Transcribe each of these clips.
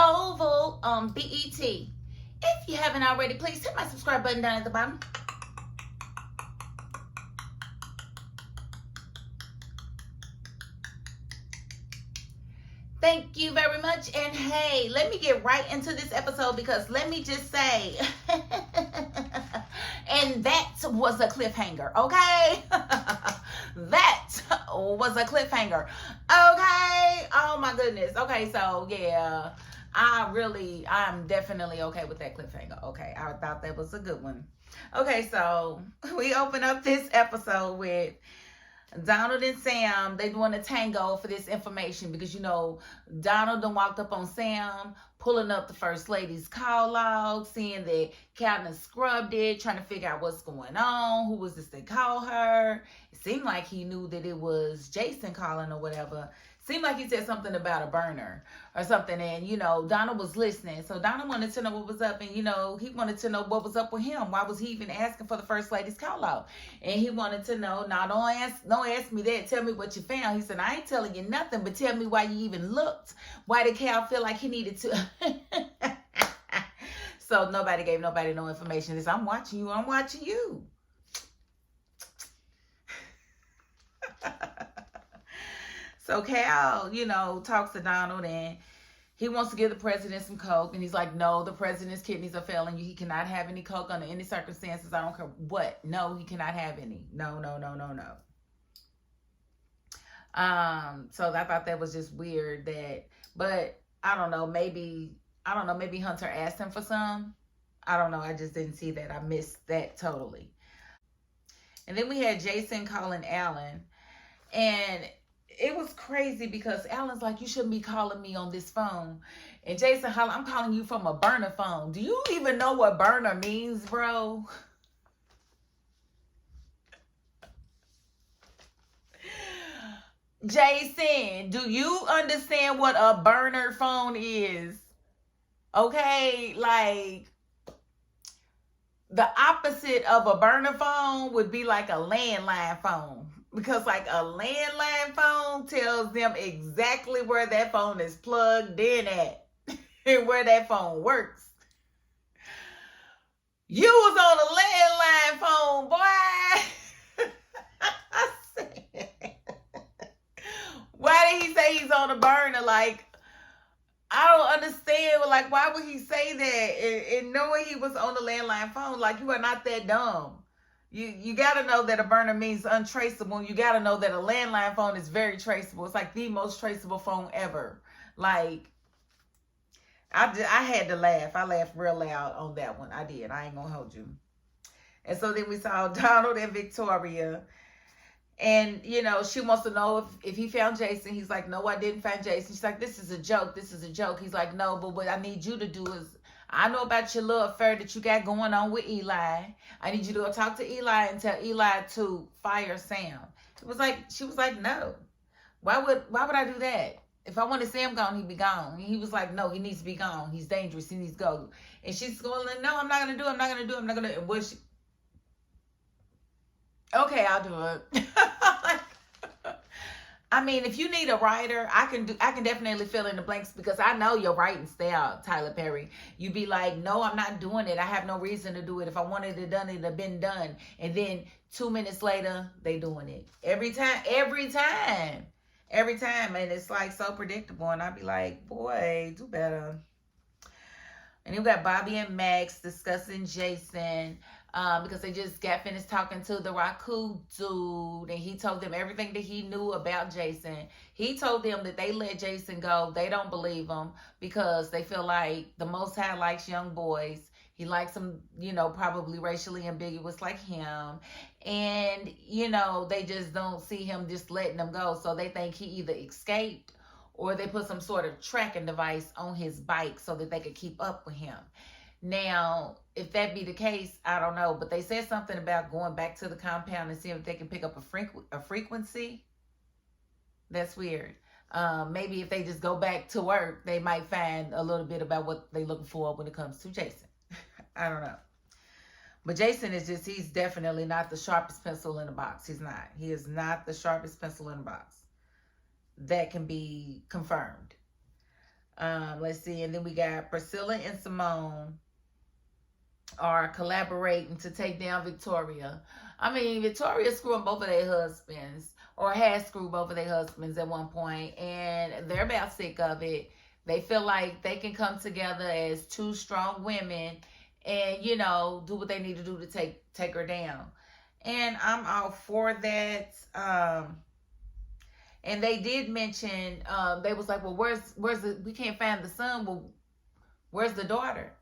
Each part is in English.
Oval on BET. If you haven't already, please hit my subscribe button down at the bottom. Thank you very much. And hey, let me get right into this episode because let me just say, and that was a cliffhanger, okay? That was a cliffhanger, okay? Oh my goodness. Okay, so yeah, I'm definitely okay with that cliffhanger. Okay, I thought that was a good one. Okay, so we open up this episode with Donald and Sam. They doing a tango for this information because, you know, Donald done walked up on Sam, pulling up the first lady's call log, seeing that Captain scrubbed it, trying to figure out what's going on. Who was this they call her? It seemed like he knew that it was Jason calling or whatever. Seemed like he said something about a burner or something, and, you know, Donald was listening. So Donald wanted to know what was up, and, you know, he wanted to know what was up with him. Why was he even asking for the first lady's call out? And he wanted to know, now don't ask me that. Tell me what you found. He said, I ain't telling you nothing, but tell me why you even looked. Why did Cal feel like he needed to? So nobody gave nobody no information. It's, I'm watching you. I'm watching you. So Cal, you know, talks to Donald and he wants to give the president some coke. And he's like, no, the president's kidneys are failing you. He cannot have any coke under any circumstances. I don't care what. No, he cannot have any. No. So I thought that was just weird but I don't know, maybe Hunter asked him for some. I don't know. I just didn't see that. I missed that totally. And then we had Jason calling Alan. And it was crazy because Alan's like, you shouldn't be calling me on this phone. And Jason, I'm calling you from a burner phone. Do you even know what burner means, bro? Jason, do you understand what a burner phone is? Okay, like the opposite of a burner phone would be like a landline phone. Because like a landline phone tells them exactly where that phone is plugged in at and where that phone works. You was on a landline phone, boy. I said, why did he say he's on a burner? Like, I don't understand. Like, why would he say that? And knowing he was on the landline phone, like, you are not that dumb. You got to know that a burner means untraceable. You got to know that a landline phone is very traceable. It's like the most traceable phone ever. Like, I had to laugh. I laughed real loud on that one. I did. I ain't going to hold you. And so then we saw Donald and Victoria. And, you know, she wants to know if he found Jason. He's like, no, I didn't find Jason. She's like, this is a joke. This is a joke. He's like, no, but what I need you to do is, I know about your little affair that you got going on with Eli. I need you to go talk to Eli and tell Eli to fire Sam. She was like, no. Why would I do that? If I wanted Sam gone, he'd be gone. And he was like, no, he needs to be gone. He's dangerous. He needs to go. And she's going, no, I'm not going to do it. I'm not going to do it. I'm not going to. And what she, okay, I'll do it. I mean, if you need a writer, I can definitely fill in the blanks because I know your writing style, Tyler Perry. You be like, no, I'm not doing it. I have no reason to do it. If I wanted it done, it'd have been done. And then 2 minutes later, they doing it. Every time. And it's like so predictable. And I'd be like, boy, do better. And you got Bobby and Max discussing Jason. Because they just got finished talking to the Raku dude, and he told them everything that he knew about Jason. He told them that they let Jason go. They don't believe him because they feel like the Most High likes young boys. He likes them, you know, probably racially ambiguous like him. And, you know, they just don't see him just letting them go. So they think he either escaped or they put some sort of tracking device on his bike so that they could keep up with him. Now, if that be the case, I don't know. But they said something about going back to the compound and seeing if they can pick up a frequency. That's weird. Maybe if they just go back to work, they might find a little bit about what they're looking for when it comes to Jason. I don't know. But Jason he's definitely not the sharpest pencil in the box. He's not. He is not the sharpest pencil in the box. That can be confirmed. Let's see. And then we got Priscilla and Simone are collaborating to take down Victoria. I mean, Victoria screwing both of their husbands, or has screwed both of their husbands at one point, and they're about sick of it. They feel like they can come together as two strong women and, do what they need to do to take her down. And I'm all for that. And they did mention, they was like, well, where's the, we can't find the son. Well, where's the daughter?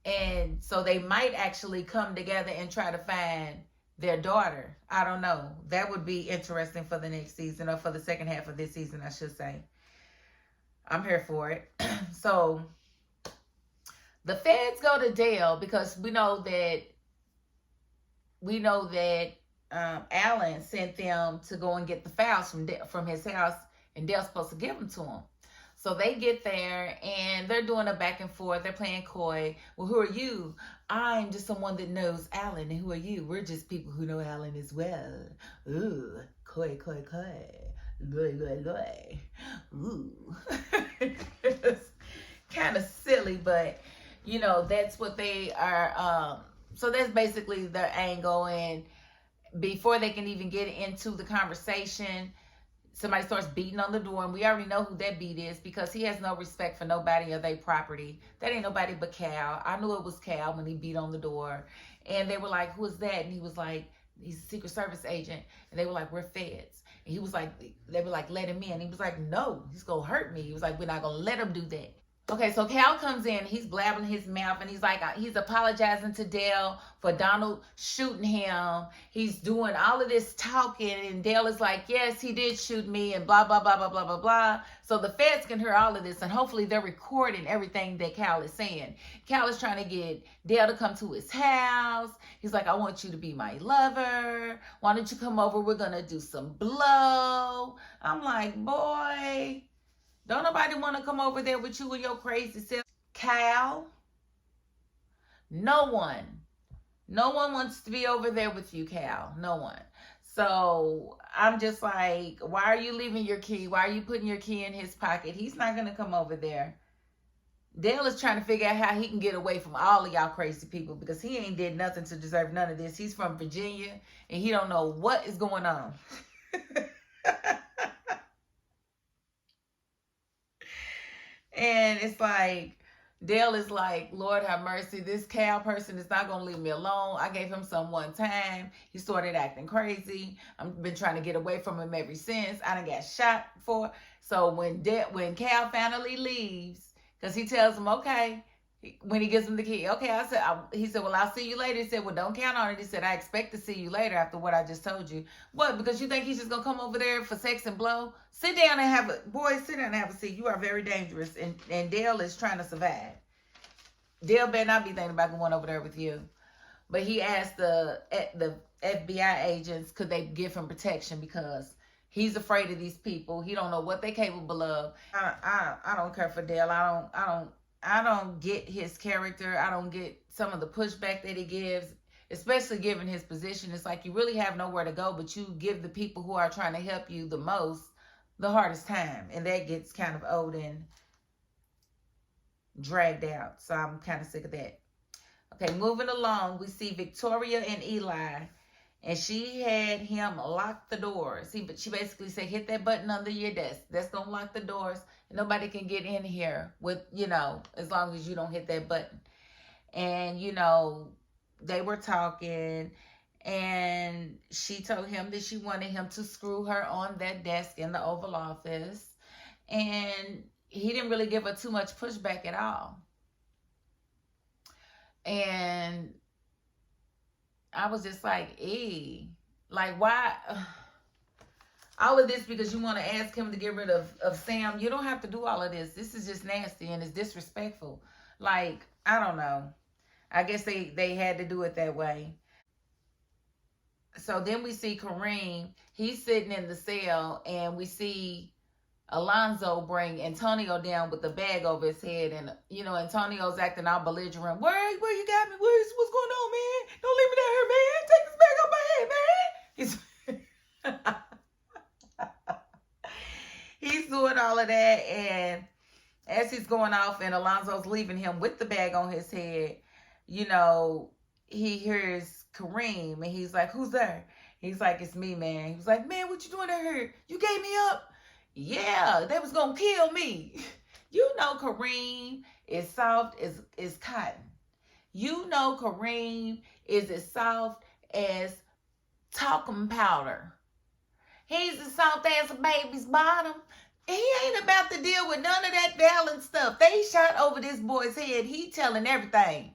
And so they might actually come together and try to find their daughter. I don't know. That would be interesting for the next season, or for the second half of this season, I should say. I'm here for it. So the feds go to Dale because we know that Alan sent them to go and get the files from his house, and Dale's supposed to give them to him. So they get there and they're doing a back and forth. They're playing coy. Well, who are you? I'm just someone that knows Alan. And who are you? We're just people who know Alan as well. Ooh, coy, coy, coy. Loy, loy, loy. Ooh. It's kind of silly, but that's what they are. So that's basically their angle. And before they can even get into the conversation, somebody starts beating on the door, and we already know who that beat is because he has no respect for nobody or their property. That ain't nobody but Cal. I knew it was Cal when he beat on the door. And they were like, who is that? And he was like, he's a Secret Service agent. And they were like, we're feds. And he was like, they were like, let him in. He was like, no, he's going to hurt me. He was like, we're not going to let him do that. Okay, so Cal comes in, he's blabbing his mouth, and he's like, he's apologizing to Dale for Donald shooting him. He's doing all of this talking, and Dale is like, yes, he did shoot me, and blah, blah, blah, blah, blah, blah, blah. So the feds can hear all of this, and hopefully they're recording everything that Cal is saying. Cal is trying to get Dale to come to his house. He's like, I want you to be my lover. Why don't you come over? We're going to do some blow. I'm like, boy, don't nobody want to come over there with you and your crazy self. Cal, no one wants to be over there with you, Cal. No one. So I'm just like, why are you leaving your key? Why are you putting your key in his pocket? He's not going to come over there. Dale is trying to figure out how he can get away from all of y'all crazy people because he ain't did nothing to deserve none of this. He's from Virginia and he don't know what is going on. And it's like, Dale is like, Lord have mercy, this Cal person is not going to leave me alone. I gave him some one time. He started acting crazy. I've been trying to get away from him ever since. I done got shot for. So when Cal finally leaves, because he tells him, okay, when he gives him the key, okay, he said, well, I'll see you later. He said, well, don't count on it. He said, I expect to see you later after what I just told you. What, because you think he's just going to come over there for sex and blow? Sit down and have a seat. You are very dangerous. And Dale is trying to survive. Dale better not be thinking about going over there with you. But he asked the FBI agents, could they give him protection because he's afraid of these people. He don't know what they're capable of. I don't care for Dale. I don't get his character. I don't get some of the pushback that he gives, especially given his position. It's like you really have nowhere to go, but you give the people who are trying to help you the most the hardest time. And that gets kind of old and dragged out. So I'm kind of sick of that. Okay, moving along, we see Victoria and Eli. And she had him lock the doors. She basically said, hit that button under your desk. That's going to lock the doors. And nobody can get in here with, as long as you don't hit that button. And, they were talking. And she told him that she wanted him to screw her on that desk in the Oval Office. And he didn't really give her too much pushback at all. And I was just like, like, why? All of this because you want to ask him to get rid of Sam. You don't have to do all of this. This is just nasty and it's disrespectful. Like, I don't know. I guess they had to do it that way. So then we see Kareem. He's sitting in the cell and we see Alonzo bring Antonio down with the bag over his head, and Antonio's acting all belligerent. Where you got me? What's going on, man? Don't leave me down here, man. Take this bag off my head, man. He's doing all of that, and as he's going off and Alonzo's leaving him with the bag on his head, you know, he hears Kareem and he's like, who's there? He's like, it's me, man. He was like, man, what you doing out here? You gave me up? Yeah, they was going to kill me. You know Kareem is soft as cotton. You know Kareem is as soft as talcum powder. He's as soft as a baby's bottom. He ain't about to deal with none of that balance stuff. They shot over this boy's head. He telling everything.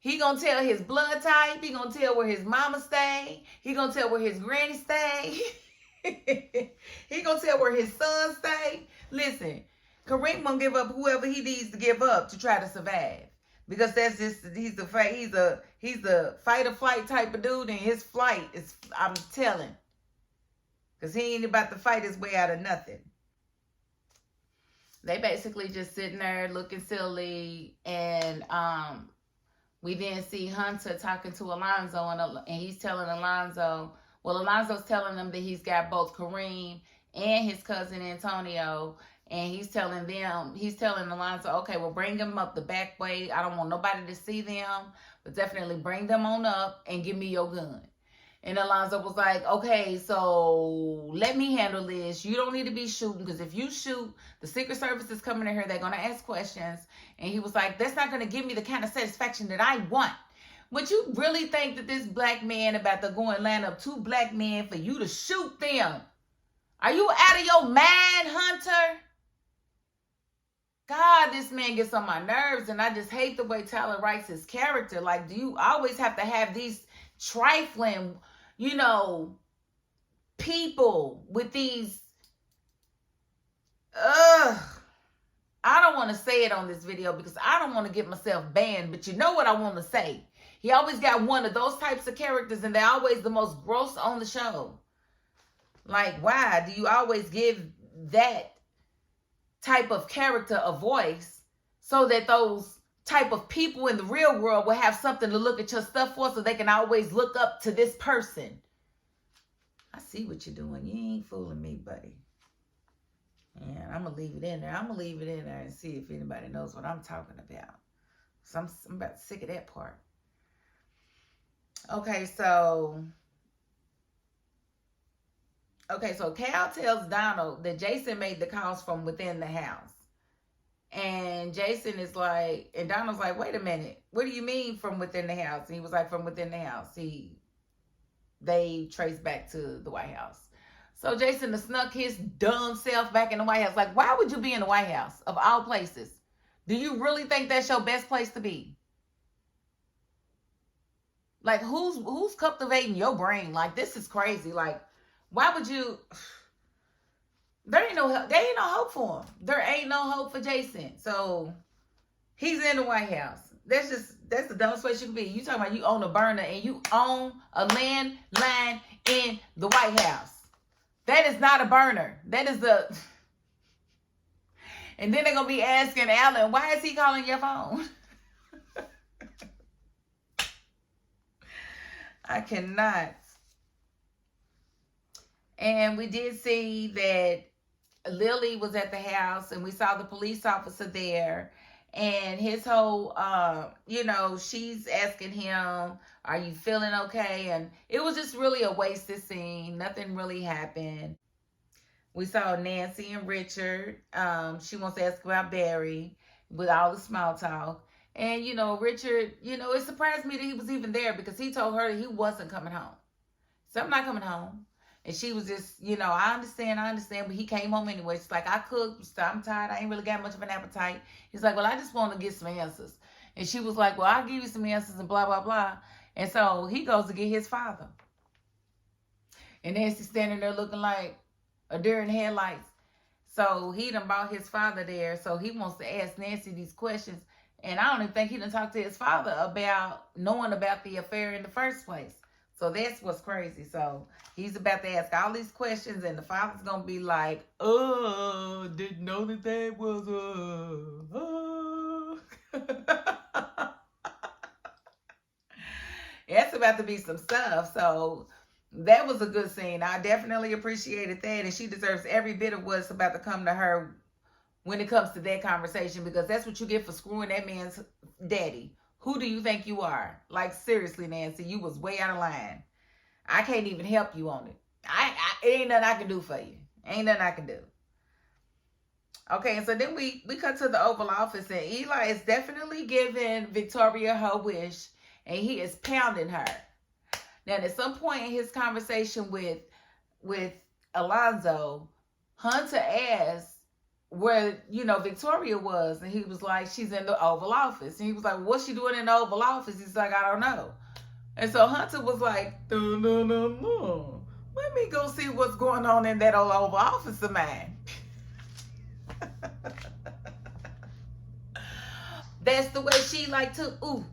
He gonna tell his blood type. He gonna tell where his mama stay. He gonna tell where his granny stay. He gonna tell where his son stay. Listen, Kareem gonna give up whoever he needs to give up to try to survive. Because that's just he's the fight or flight type of dude, and his flight is, I'm telling. Because he ain't about to fight his way out of nothing. They basically just sitting there looking silly, and we then see Hunter talking to Alonzo, and he's telling Alonzo, well, Alonzo's telling them that he's got both Kareem and his cousin Antonio, and he's telling Alonzo, okay, well, bring them up the back way. I don't want nobody to see them, but definitely bring them on up and give me your gun. And Alonzo was like, okay, so let me handle this. You don't need to be shooting, because if you shoot, the Secret Service is coming in here. They're going to ask questions. And he was like, that's not going to give me the kind of satisfaction that I want. Would you really think that this black man about to go and line up 2 black men for you to shoot them? Are you out of your mind, Hunter? God, this man gets on my nerves, and I just hate the way Tyler writes his character. Like, do you always have to have these trifling, you know, people with these, I don't want to say it on this video because I don't want to get myself banned, but you know what I want to say. He always got one of those types of characters, and they're always the most gross on the show. Like, why do you always give that type of character a voice so that those type of people in the real world will have something to look at your stuff for, so they can always look up to this person? I see what you're doing. You ain't fooling me, buddy. And I'm going to leave it in there. I'm going to leave it in there and see if anybody knows what I'm talking about. So I'm about sick of that part. Okay, so Cal tells Donald that Jason made the calls from within the house. And Jason is like, and Donald's like, wait a minute, what do you mean from within the house? And he was like, from within the house. They trace back to the White House. So Jason snuck his dumb self back in the White House. Like, why would you be in the White House of all places? Do you really think that's your best place to be? Like, who's cultivating your brain? Like, this is crazy. Like, why would you? There ain't no hope for him. There ain't no hope for Jason. So he's in the White House. That's the dumbest place you can be. You talking about you own a burner and you own a landline in the White House. That is not a burner. That is the. And then they're gonna be asking Alan, why is he calling your phone? I cannot. And we did see that Lily was at the house, and we saw the police officer there, and his whole, she's asking him, are you feeling okay? And it was just really a wasted scene. Nothing really happened. We saw Nancy and Richard. She wants to ask about Barry with all the small talk. And, Richard, it surprised me that he was even there, because he told her that he wasn't coming home. So I'm not coming home. And she was just, I understand, but he came home anyway. She's like, I cooked, I'm tired, I ain't really got much of an appetite. He's like, well, I just want to get some answers. And she was like, well, I'll give you some answers and blah, blah, blah. And so he goes to get his father. And Nancy's standing there looking like a deer in headlights. So he done brought his father there. So he wants to ask Nancy these questions. And I don't even think he done talked to his father about knowing about the affair in the first place. So that's what's crazy. So he's about to ask all these questions, and the father's going to be like, oh, didn't know that was That's about to be some stuff. So that was a good scene. I definitely appreciated that. And she deserves every bit of what's about to come to her when it comes to that conversation, because that's what you get for screwing that man's daddy. Who do you think you are? Like, seriously, Nancy, you was way out of line. I can't even help you on it. It ain't nothing I can do for you. Ain't nothing I can do. Okay, and so then we cut to the Oval Office, and Eli is definitely giving Victoria her wish, and he is pounding her. Now, at some point in his conversation with Alonzo, Hunter asked where, Victoria was, and he was like, she's in the Oval Office. And he was like, what's she doing in the Oval Office? He's like, I don't know. And so Hunter was like, no. Let me go see what's going on in that old Oval Office of mine. That's the way she like to ooh.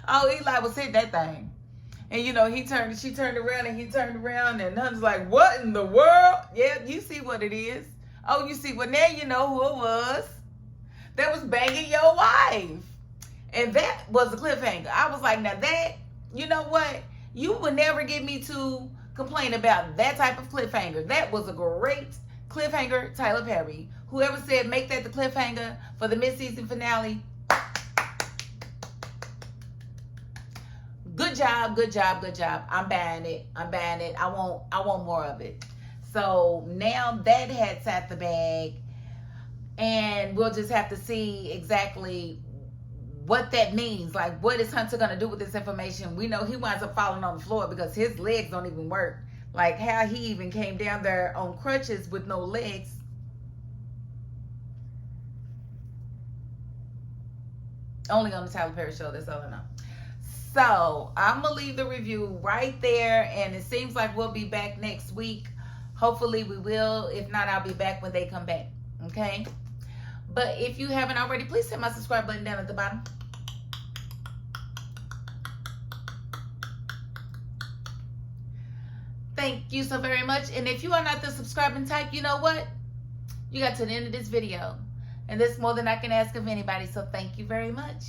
Oh, Eli was hitting that thing. And she turned around, and Hunter's like, what in the world? Yeah, you see what it is. Oh, you see, well, now you know who it was. That was banging your wife. And that was a cliffhanger. I was like, now that, you know what? You would never get me to complain about that type of cliffhanger. That was a great cliffhanger, Tyler Perry. Whoever said make that the cliffhanger for the mid-season finale, good job. I'm buying it. I want more of it. So now that hat's at the bag, and we'll just have to see exactly what that means. Like, what is Hunter gonna do with this information? We know he winds up falling on the floor because his legs don't even work. Like, how he even came down there on crutches with no legs. Only on the Tyler Perry show, that's all I know. So I'm gonna leave the review right there, and it seems like we'll be back next week. Hopefully we will. If not, I'll be back when they come back. Okay? But if you haven't already, please hit my subscribe button down at the bottom. Thank you so very much. And if you are not the subscribing type, you know what? You got to the end of this video. And that's more than I can ask of anybody. So thank you very much.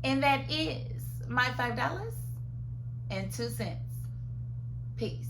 And that is my $5.02. Peace.